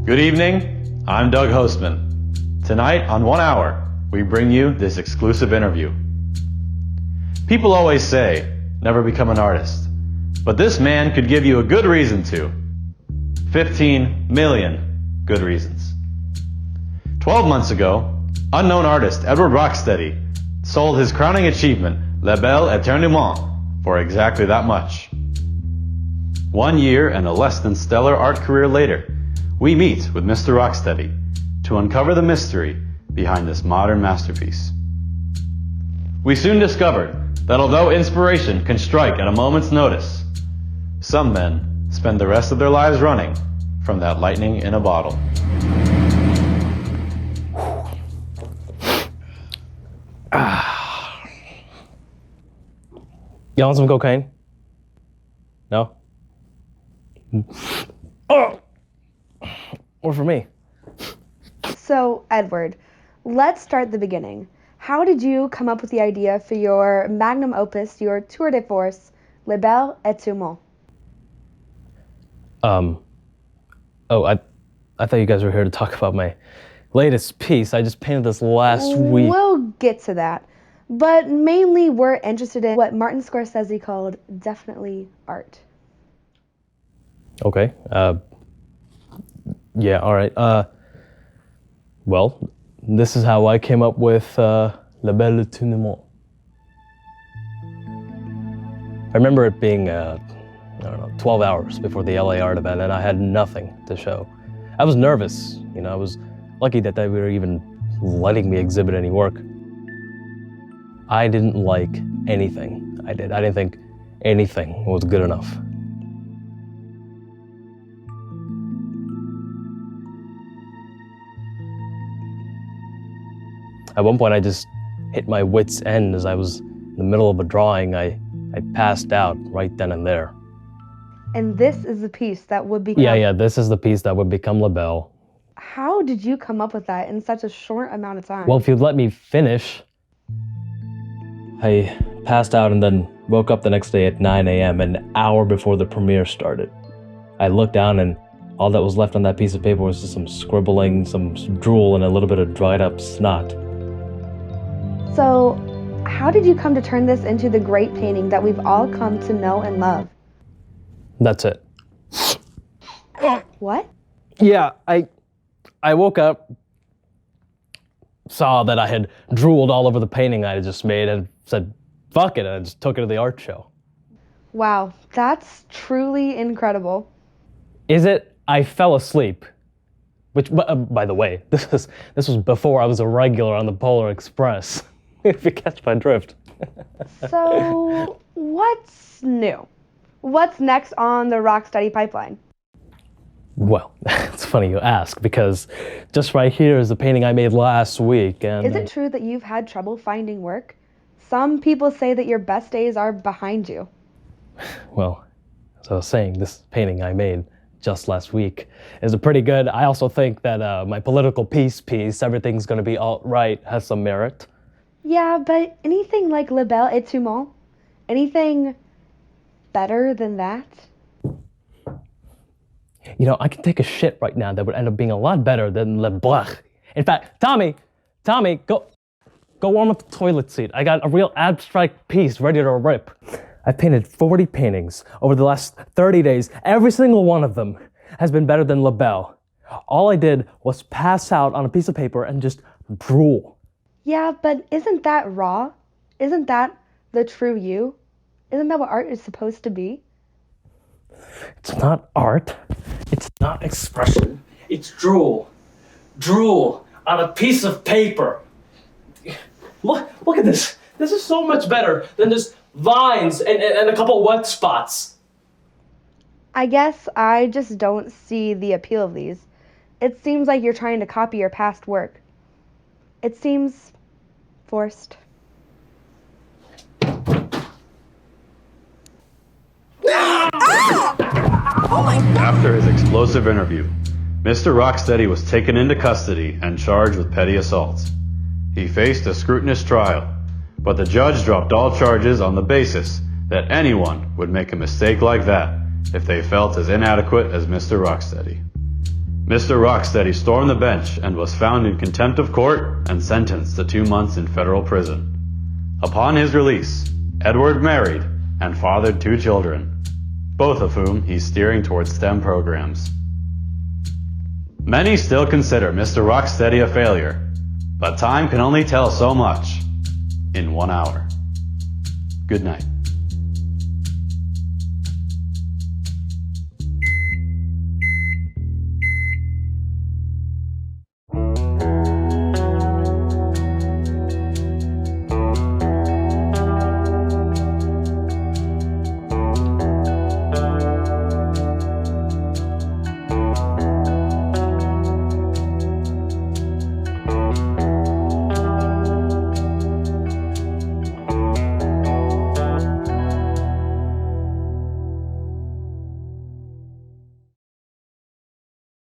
Good evening, I'm Doug Hostman. Tonight on 1 Hour, we bring you this exclusive interview. People always say, never become an artist. But this man could give you a good reason to. 15 million good reasons. 12 months ago, unknown artist Edward Rocksteady sold his crowning achievement, Bel Eternument, for exactly that much. 1 year and a less than stellar art career later, we meet with Mr. Rocksteady to uncover the mystery behind this modern masterpiece. We soon discovered that although inspiration can strike at a moment's notice, some men spend the rest of their lives running from that lightning in a bottle. You want some cocaine? No? Oh! Or for me? So, Edward, let's start at the beginning. How did you come up with the idea for your magnum opus, your tour de force, Bel Eternument? I thought you guys were here to talk about my latest piece. I just painted this last week. We'll get to that. But mainly we're interested in what Martin Scorsese called definitely art. Okay. Yeah, all right. Well, this is how I came up with Bel Eternument. I remember it being, 12 hours before the LA art event, and I had nothing to show. I was nervous, I was lucky that they were even letting me exhibit any work. I didn't like anything I did. I didn't think anything was good enough. At one point, I just hit my wit's end as I was in the middle of a drawing. I passed out right then and there. And this is the piece that would become... Yeah, this is the piece that would become Bel. How did you come up with that in such a short amount of time? Well, if you'd let me finish, I passed out and then woke up the next day at 9 a.m., an hour before the premiere started. I looked down and all that was left on that piece of paper was just some scribbling, some drool, and a little bit of dried up snot. So, how did you come to turn this into the great painting that we've all come to know and love? That's it. What? Yeah, I woke up, saw that I had drooled all over the painting I had just made, and said, fuck it, and I just took it to the art show. Wow, that's truly incredible. Is it? I fell asleep. Which, by the way, this was before I was a regular on the Polar Express, if you catch my drift. So, what's new? What's next on the Rocksteady pipeline? Well, it's funny you ask, because just right here is the painting I made last week, and... Is it true that you've had trouble finding work? Some people say that your best days are behind you. Well, as I was saying, this painting I made just last week is a pretty good... I also think that my political piece, everything's gonna be all right, has some merit. Yeah, but anything like Bel Eternument? Anything better than that? I could take a shit right now that would end up being a lot better than Le Blech. In fact, Tommy, go warm up the toilet seat. I got a real abstract piece ready to rip. I painted 40 paintings over the last 30 days. Every single one of them has been better than Bel. All I did was pass out on a piece of paper and just drool. Yeah, but isn't that raw? Isn't that the true you? Isn't that what art is supposed to be? It's not art. It's not expression. It's drool. Drool on a piece of paper. Look at this. This is so much better than just vines and a couple wet spots. I guess I just don't see the appeal of these. It seems like you're trying to copy your past work. It seems forced. After his explosive interview, Mr. Rocksteady was taken into custody and charged with petty assault. He faced a scrutinous trial, but the judge dropped all charges on the basis that anyone would make a mistake like that if they felt as inadequate as Mr. Rocksteady. Mr. Rocksteady stormed the bench and was found in contempt of court and sentenced to 2 months in federal prison. Upon his release, Edward married and fathered 2 children, both of whom he's steering towards STEM programs. Many still consider Mr. Rocksteady a failure, but time can only tell so much in 1 hour. Good night.